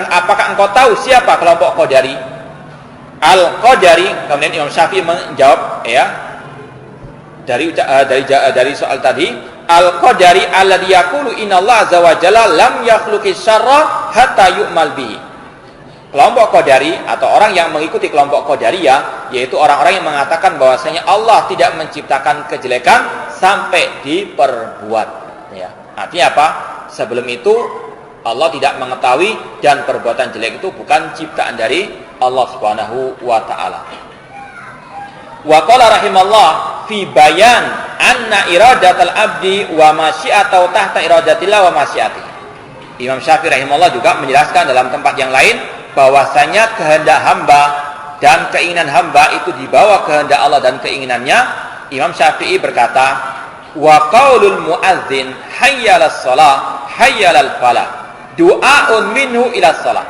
apakah engkau tahu siapa kelompok Qadari? Al-Qadari, kemudian Imam Syafi'i menjawab dari soal tadi, Al-Qadari alladhi yaqulu innallaha azza wa jalla lam yakhluqis syarra hatta yu'mal bihi. Kelompok Qadari atau orang yang mengikuti kelompok Qadariyah, yaitu orang-orang yang mengatakan bahwasanya Allah tidak menciptakan kejelekan sampai diperbuat. Artinya apa? Sebelum itu Allah tidak mengetahui dan perbuatan jelek itu bukan ciptaan dari Allah Subhanahu wa taala. Wa qala rahimallah fi bayan anna iradatal abdi wa masyiatau tahta iradatillah wa masyiatih. Imam Syafi'i rahimahullah juga menjelaskan dalam tempat yang lain bahwasanya kehendak hamba dan keinginan hamba itu di bawah kehendak Allah dan keinginannya. Imam Syafi'i berkata, wa qaulul muadzin hayyalas shalah hayyalal falah du'aun minhu ila shalah.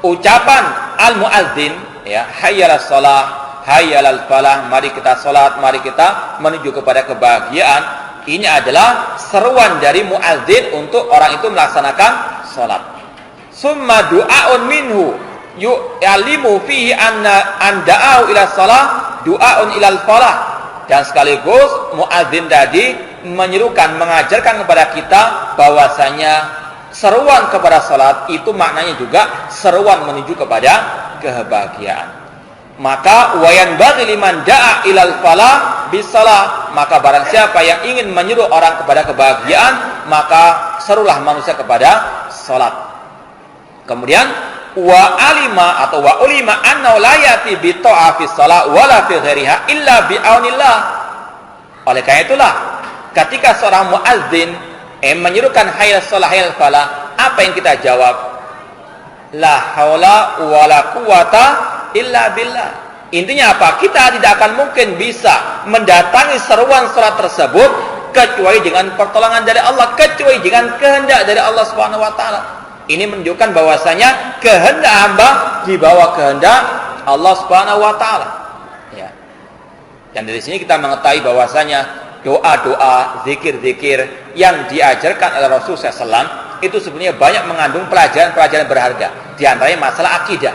Ucapan al muadzin hayyalas shalah hayyalal falah, mari kita salat, mari kita menuju kepada kebahagiaan, ini adalah seruan dari muadzin untuk orang itu melaksanakan salat. Summa du'aun minhu yu'alimu fihi an da'au ila shalah du'aun ilal falah. Dan sekaligus muadzin tadi menyerukan, mengajarkan kepada kita bahwasanya seruan kepada salat itu maknanya juga seruan menuju kepada kebahagiaan. Maka wayan bagi liman da'a ilal falah bisalah, maka barang siapa yang ingin menyeru orang kepada kebahagiaan, maka serulah manusia kepada salat. Kemudian wa alima atau wa ulima anna la yati bi ta'a fi shalah wala fi ghairiha illa bi aunillah. Oleh karena itulah ketika seorang muadzin menyerukan hayya shalah hayya falah, apa yang kita jawab? La haula wala quwata illa billah. Intinya apa? Kita tidak akan mungkin bisa mendatangi seruan salat tersebut kecuali dengan pertolongan dari Allah, kecuali dengan kehendak dari Allah Subhanahu wa taala. Ini menunjukkan bahwasanya kehendak hamba di bawah kehendak Allah Subhanahu wa taala. Ya. Dan dari sini kita mengetahui bahwasanya doa-doa, zikir-zikir yang diajarkan oleh Rasulullah SAW itu sebenarnya banyak mengandung pelajaran-pelajaran berharga. Di antaranya masalah akidah.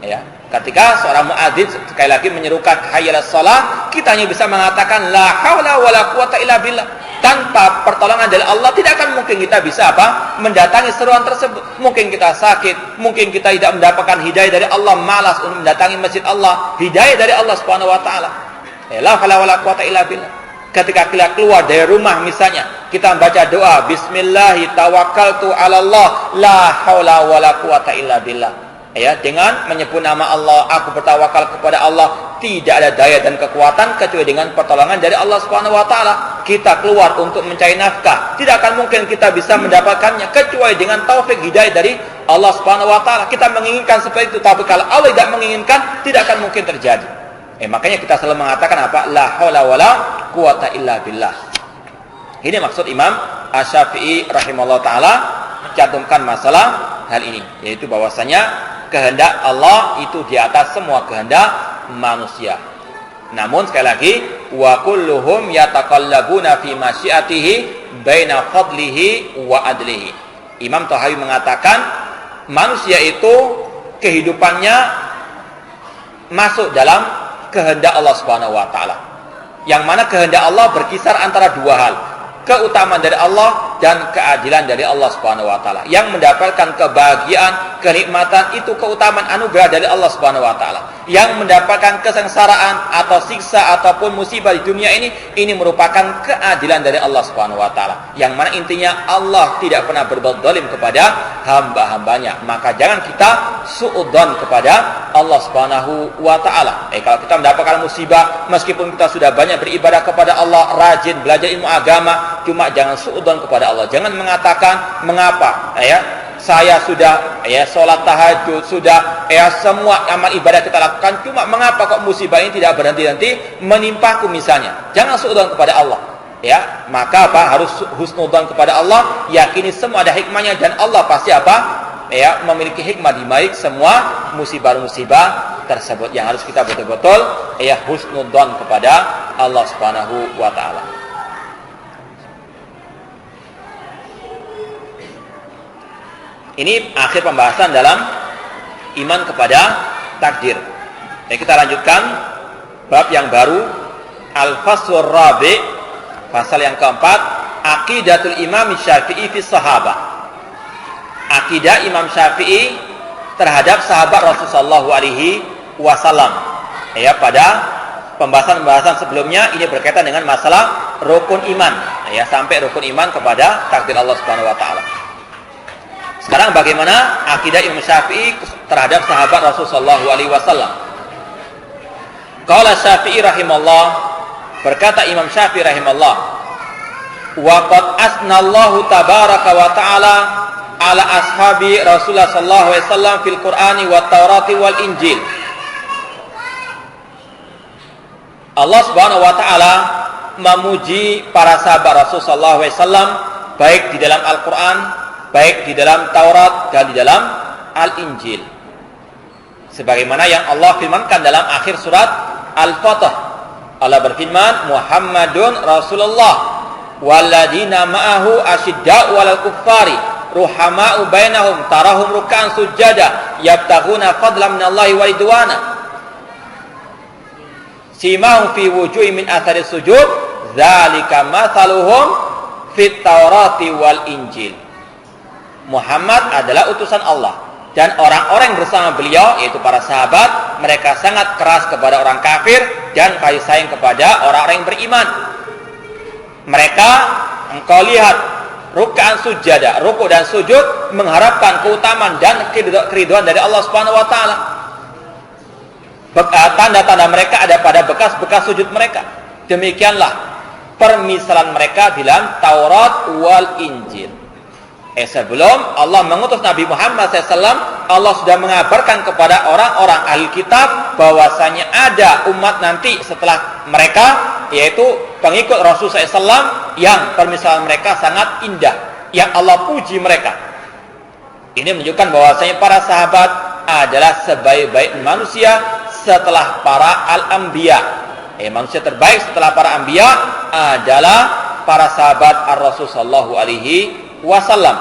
Ya. Ketika seorang muadzin sekali lagi menyerukan hayya 'alas shalah, kita hanya bisa mengatakan la haula wala quwata illa billah. Tanpa pertolongan dari Allah tidak akan mungkin kita bisa mendatangi seruan tersebut. Mungkin kita sakit, mungkin kita tidak mendapatkan hidayah dari Allah, malas untuk mendatangi masjid Allah, hidayah dari Allah Subhanahu wa taala. La haula wala quwata illa billah. Ketika kita keluar dari rumah misalnya, kita membaca doa bismillahi tawakkaltu 'ala Allah la haula wala quwata illa billah. Ya, dengan menyebut nama Allah, aku bertawakal kepada Allah, tidak ada daya dan kekuatan kecuali dengan pertolongan dari Allah Subhanahu wa taala. Kita keluar untuk mencari nafkah, tidak akan mungkin kita bisa mendapatkannya kecuali dengan taufik hidayah dari Allah Subhanahu wa taala. Kita menginginkan seperti itu, tapi kalau Allah tidak menginginkan, tidak akan mungkin terjadi. Makanya kita selalu mengatakan apa? La haula wala quwata illa billah. Ini maksud Imam Asy-Syafi'i rahimahullah taala mencantumkan masalah hal ini, yaitu bahwasanya kehendak Allah itu di atas semua kehendak manusia. Namun sekali lagi, wa kulluhum yataqallabuna fi masyiatihi baina fadlihi wa adlihi. Imam Tahawi mengatakan manusia itu kehidupannya masuk dalam kehendak Allah Subhanahu wa taala. Yang mana kehendak Allah berkisar antara dua hal, keutamaan dari Allah dan keadilan dari Allah Subhanahu wa taala. Yang mendapatkan kebahagiaan, kenikmatan itu keutamaan anugerah dari Allah Subhanahu wa taala. Yang mendapatkan kesengsaraan atau siksa ataupun musibah di dunia ini merupakan keadilan dari Allah Subhanahu wa taala. Yang mana intinya Allah tidak pernah berbuat zalim kepada hamba-hambanya. Maka jangan kita suudzon kepada Allah Subhanahu wa taala. Kalau kita mendapatkan musibah, meskipun kita sudah banyak beribadah kepada Allah, rajin belajar ilmu agama, cuma jangan suudzon kepada Allah. Jangan mengatakan mengapa saya sudah sholat tahajud, sudah semua amal ibadah kita lakukan, cuma mengapa kok musibah ini tidak berhenti-henti menimpaku misalnya. Jangan suudzon kepada Allah. Maka harus husnudzon kepada Allah, yakini semua ada hikmahnya dan Allah pasti memiliki hikmah di balik semua musibah-musibah tersebut. Yang harus kita betul-betul husnudzon kepada Allah Subhanahu wa taala. Ini akhir pembahasan dalam iman kepada takdir. Kita lanjutkan bab yang baru, Al-Faslur Rabi', pasal yang keempat, Aqidatul Imam Syafi'i fi Sahabah. Akidah Imam Syafi'i terhadap sahabat Rasulullah SAW. Pada pembahasan-pembahasan sebelumnya ini berkaitan dengan masalah rukun iman, sampai rukun iman kepada takdir Allah Subhanahu wa taala. Sekarang bagaimana akidah Imam Syafi'i terhadap sahabat Rasulullah SAW? Qala Syafi'i rahimahullah, berkata Imam Syafi'i rahimahullah, wa qad asnallahu tabaraka wa ta'ala ala ashabi Rasulullah sallallahu alaihi wasallam fil Qur'ani wat Taurati wal Injil. Allah Subhanahu wa taala memuji para sahabat Rasulullah sallallahu alaihi wasallam baik di dalam Al-Qur'an, baik di dalam Taurat dan di dalam Al-Injil. Sebagaimana yang Allah firmankan dalam akhir surat Al-Fatah. Allah berfirman, Muhammadun Rasulullah walladzina ma'ahu asyidda'u 'alal kuffari ruhama'u bainahum tarahum ruk'an sujada yabtaghuna fadlan minallahi wa ridwana simahum fi wujuhihim min athari sujud dzalika mathaluhum fit Taurati wal Injil. Muhammad adalah utusan Allah dan orang-orang yang bersama beliau yaitu para sahabat, mereka sangat keras kepada orang kafir dan kasih sayang kepada orang-orang yang beriman. Mereka engkau lihat ruk'an sujada, ruku dan sujud mengharapkan keutamaan dan keridhaan dari Allah Subhanahu wa taala. Tanda-tanda mereka ada pada bekas-bekas sujud mereka. Demikianlah permisalan mereka dalam Taurat wal Injil. Sebelum Allah mengutus Nabi Muhammad SAW Allah sudah mengabarkan kepada orang-orang ahli kitab bahwasanya ada umat nanti setelah mereka, yaitu pengikut Rasulullah SAW yang permisalan mereka sangat indah, yang Allah puji mereka. Ini menunjukkan bahwasanya para sahabat adalah sebaik-baik manusia setelah para al-anbiya. Manusia terbaik setelah para anbiya adalah para sahabat ar-Rasul sallallahu alaihi wasallam.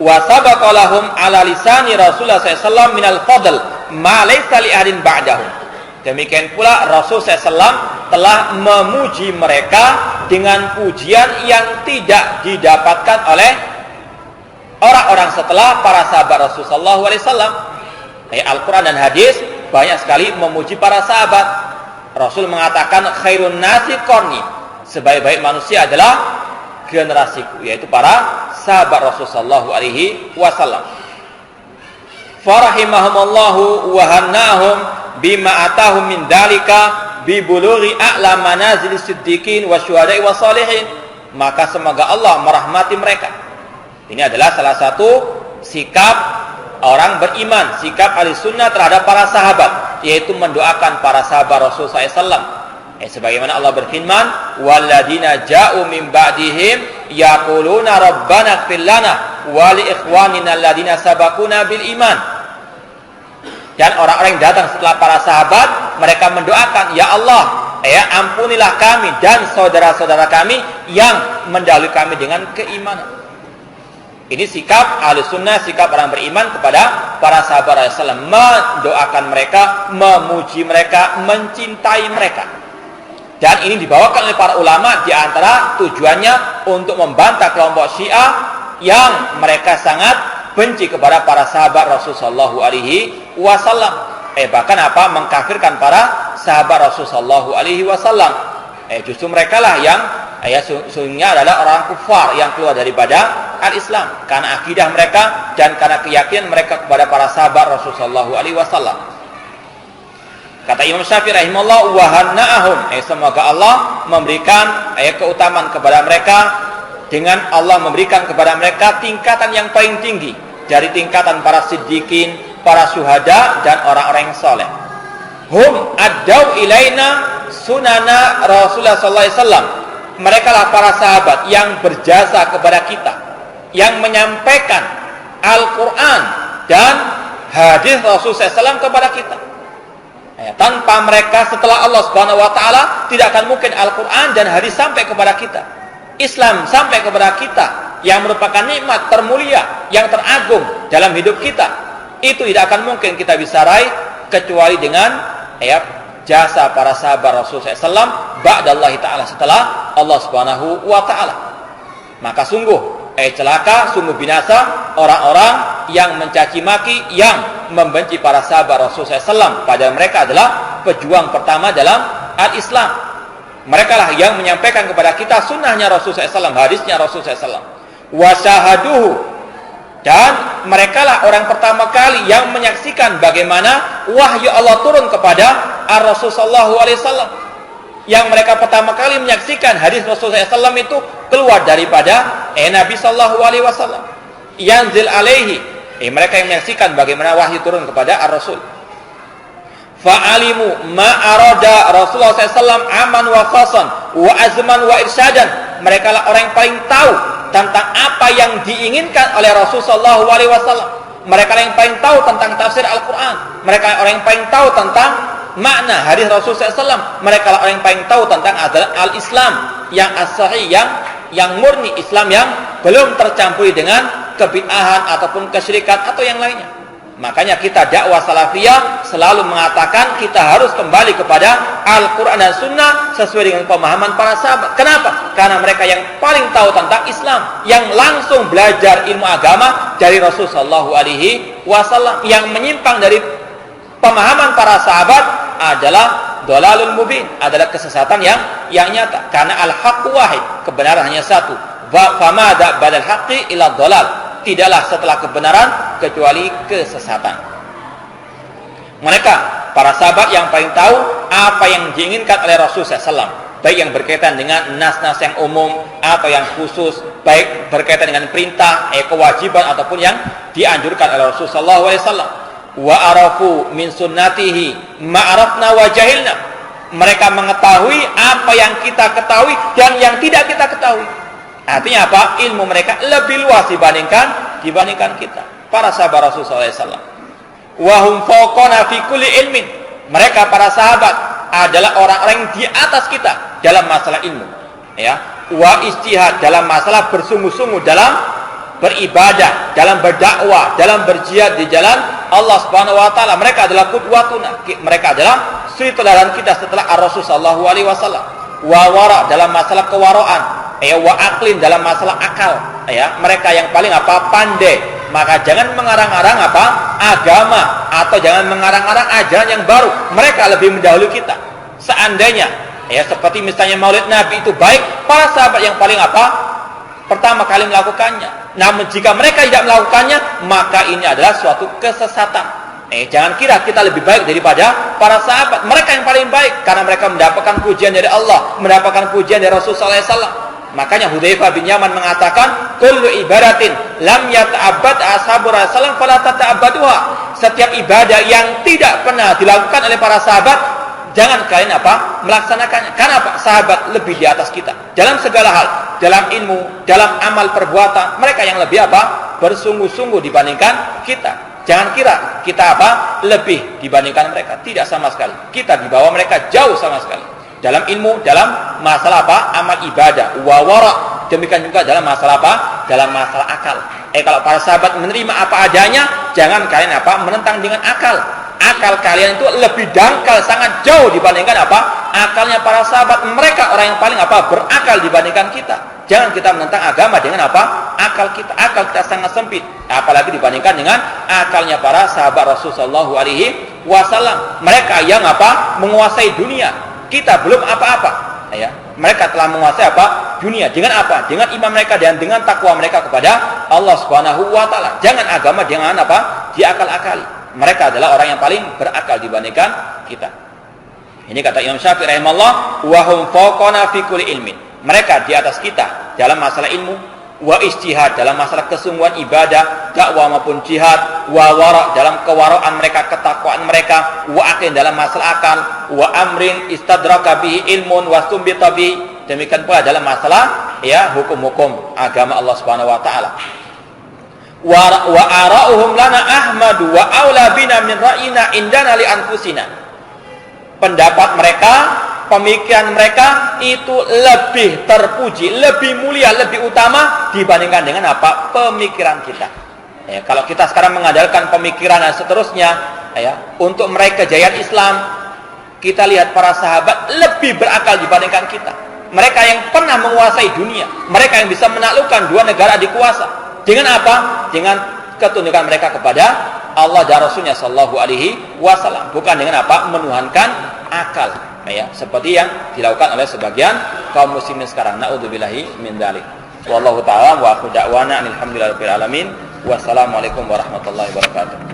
Wa sabaqa lahum ala lisani Rasulullah SAW minal fadl ma laysa li ahadin ba'dahu. Demikian pula Rasul SAW telah memuji mereka dengan pujian yang tidak didapatkan oleh orang-orang setelah para sahabat Rasul SAW. Al-Quran dan hadis banyak sekali memuji para sahabat. Rasul mengatakan khairun nasi qarni, sebaik-baik manusia adalah generasiku, yaitu para sahabat Rasulullah sallallahu alaihi wasallam. Farahimahumullahu wa hannahum bima atahum min dalika bi bulughi a'la manazil siddiqin wa syuhada'i wa salihin. Maka semoga Allah merahmati mereka. Ini adalah salah satu sikap orang beriman, sikap ahli sunnah terhadap para sahabat, yaitu mendoakan para sahabat Rasulullah SAW. Sebagaimana Allah berfirman, "Walladzina ja'u min ba'dihim yaquluna rabbana ighfir lana wa li ikhwanina alladzina sabaquna bil iman." Dan orang-orang yang datang setelah para sahabat, mereka mendoakan, "Ya Allah, ampunilah kami dan saudara-saudara kami yang mendahului kami dengan keimanan." Ini sikap ahli sunnah, sikap orang beriman kepada para sahabat Rasulullah SAW, mendoakan mereka, memuji mereka, mencintai mereka. Dan ini dibawakan oleh para ulama, di antara tujuannya untuk membantah kelompok Syiah yang mereka sangat benci kepada para sahabat Rasulullah sallallahu alaihi wasallam. Bahkan mengkafirkan para sahabat Rasulullah sallallahu alaihi wasallam. Justru mereka lah yang sesungguhnya adalah orang kufar yang keluar daripada al-Islam karena akidah mereka dan karena keyakinan mereka kepada para sahabat Rasulullah sallallahu alaihi wasallam. Kata Imam Syafi'i rahimahullah, wa hanna'ahum, semoga Allah memberikan keutamaan kepada mereka dengan Allah memberikan kepada mereka tingkatan yang paling tinggi dari tingkatan para siddiqin, para syuhada dan orang-orang yang saleh. Hum addau ilaina sunana Rasulullah sallallahu alaihi wasallam. Mereka lah para sahabat yang berjasa kepada kita, yang menyampaikan Al-Quran dan hadis Rasulullah SAW kepada kita. Tanpa mereka setelah Allah Subhanahu wa taala tidak akan mungkin Al-Quran dan hadis sampai kepada kita. Islam sampai kepada kita yang merupakan nikmat termulia, yang teragung dalam hidup kita. Itu tidak akan mungkin kita bisa raih kecuali dengan jasa para sahabat Rasulullah SAW ba'dallahi ta'ala, setelah Allah Subhanahu wa ta'ala. Maka sungguh celaka, sungguh binasa orang-orang yang mencaci maki, yang membenci para sahabat Rasulullah SAW. Padahal mereka adalah pejuang pertama dalam al-Islam. Mereka lah yang menyampaikan kepada kita sunnahnya Rasulullah SAW, hadisnya Rasulullah SAW. Wasahaduhu, dan mereka lah orang pertama kali yang menyaksikan bagaimana wahyu Allah turun kepada Rasulullah SAW. Yang mereka pertama kali menyaksikan hadis Rasulullah SAW itu keluar daripada Nabi Sallallahu Alaihi Wasallam. Yanzil alaihi, mereka yang menyaksikan bagaimana wahyu turun kepada Ar-Rasul. Fa'alimu ma arada Rasulullah SAW aman wa khasan wa azman wa irsyadan. Mereka lah orang yang paling tahu tentang apa yang diinginkan oleh Rasulullah SAW. Mereka lah yang paling tahu tentang tafsir Al-Quran. Mereka lah orang yang paling tahu tentang makna hadis Rasulullah SAW. Mereka lah orang yang paling tahu tentang al-Islam yang as-sahih, yang murni, Islam yang belum tercampuri dengan kebid'ahan ataupun kesyirikan atau yang lainnya. Makanya kita dakwah salafiyah selalu mengatakan kita harus kembali kepada Al-Quran dan Sunnah sesuai dengan pemahaman para sahabat. Kenapa? Karena mereka yang paling tahu tentang Islam, yang langsung belajar ilmu agama dari Rasulullah Shallallahu Alaihi Wasallam. Yang menyimpang dari pemahaman para sahabat adalah dhalalul mubin, adalah kesesatan yang nyata. Karena al-haqqu wahid, kebenaran hanya satu. Wa famada badal haqqi ila dhalal. Tidaklah setelah kebenaran kecuali kesesatan. Mereka para sahabat yang paling tahu apa yang diinginkan oleh Rasulullah SAW. baik yang berkaitan dengan nas-nas yang umum atau yang khusus, baik berkaitan dengan perintah, kewajiban ataupun yang dianjurkan oleh Rasulullah SAW. Wa arafu min sunnatihi ma'arafna wa jahilna. Mereka mengetahui apa yang kita ketahui dan yang tidak kita ketahui. Artinya apa? Ilmu mereka lebih luas dibandingkan kita, para sahabat Rasulullah SAW. Wa hum fawqana fi kulli ilmin. Mereka para sahabat adalah orang-orang yang di atas kita dalam masalah ilmu, ya. Wa ijtihad, dalam masalah bersungguh-sungguh dalam beribadah, dalam berdakwah, dalam berjihad di jalan Allah Subhanahu wa taala. Mereka adalah qudwatuna, mereka adalah suri teladan kita setelah Rasul sallallahu alaihi wasallam. Wa wara, dalam masalah kewaraan, wa aqlin, dalam masalah akal, ya. Mereka yang paling pandai. Maka jangan mengarang-arang agama, atau jangan mengarang-arang ajaran yang baru. Mereka lebih mendahului kita. Seandainya seperti misalnya Maulid Nabi itu baik, para sahabat yang paling pertama kali melakukannya. Namun jika mereka tidak melakukannya, maka ini adalah suatu kesesatan. Jangan kira kita lebih baik daripada para sahabat. Mereka yang paling baik karena mereka mendapatkan pujian dari Allah, mendapatkan pujian dari Rasulullah SAW. Makanya Hudzaifah bin Yaman mengatakan, kullu ibadatin lam yata'abbad ashabu Rasulullah fala tata'abbaduha. Setiap ibadah yang tidak pernah dilakukan oleh para sahabat, jangan kalian melaksanakannya. Karena sahabat lebih di atas kita dalam segala hal, dalam ilmu, dalam amal perbuatan. Mereka yang lebih bersungguh-sungguh dibandingkan kita. Jangan kira kita lebih dibandingkan mereka. Tidak sama sekali. Kita di bawah mereka jauh sama sekali. Dalam ilmu, dalam masalah amal ibadah, wawara. Demikian juga dalam masalah dalam masalah akal. Kalau para sahabat menerima apa adanya, jangan kalian menentang dengan akal. Akal kalian itu lebih dangkal, sangat jauh dibandingkan akalnya para sahabat. Mereka orang yang paling berakal dibandingkan kita. Jangan kita menentang agama dengan akal kita. Akal kita sangat sempit, apalagi dibandingkan dengan akalnya para sahabat Rasulullah SAW. Mereka yang menguasai dunia. Kita belum apa-apa, ya. Mereka telah menguasai dunia dengan dengan iman mereka dan dengan takwa mereka kepada Allah Subhanahu wa taala. Jangan agama dengan diakal-akali. Mereka adalah orang yang paling berakal dibandingkan kita. Ini kata Imam Syafi'i rahimahullah, wa hum fawqana fi kulli ilmin. Mereka di atas kita dalam masalah ilmu, wa ijtihad, dalam masalah kesungguhan ibadah, dakwah maupun jihad, wa wara, dalam kewaraan mereka, ketakwaan mereka, wa aqin, dalam masalah akal, wa amrin istadraka bihi ilmun wa sumbita bihi. Demikian pula dalam masalah hukum-hukum agama Allah Subhanahu wa taala. Wa ara'uhum lana ahmadu wa aula bina min ra'ina indana li anfusina. Pendapat mereka, pemikiran mereka itu lebih terpuji, lebih mulia, lebih utama dibandingkan dengan pemikiran kita. Kalau kita sekarang mengandalkan pemikiran dan seterusnya, untuk meraih kejayaan Islam, kita lihat para sahabat lebih berakal dibandingkan kita. Mereka yang pernah menguasai dunia, mereka yang bisa menaklukkan dua negara dikuasa. Dengan Dengan ketundukan mereka kepada Allah dan Rasulnya Sallallahu Alaihi Wasallam, bukan dengan menuhankan akal. Seperti yang dilakukan oleh sebagian kaum muslimin sekarang. Na'udzubillahi min dzalik. Wallahu ta'ala wa akhu da'wana alhamdulillahirabbil alamin. Wassalamualaikum warahmatullahi wabarakatuh.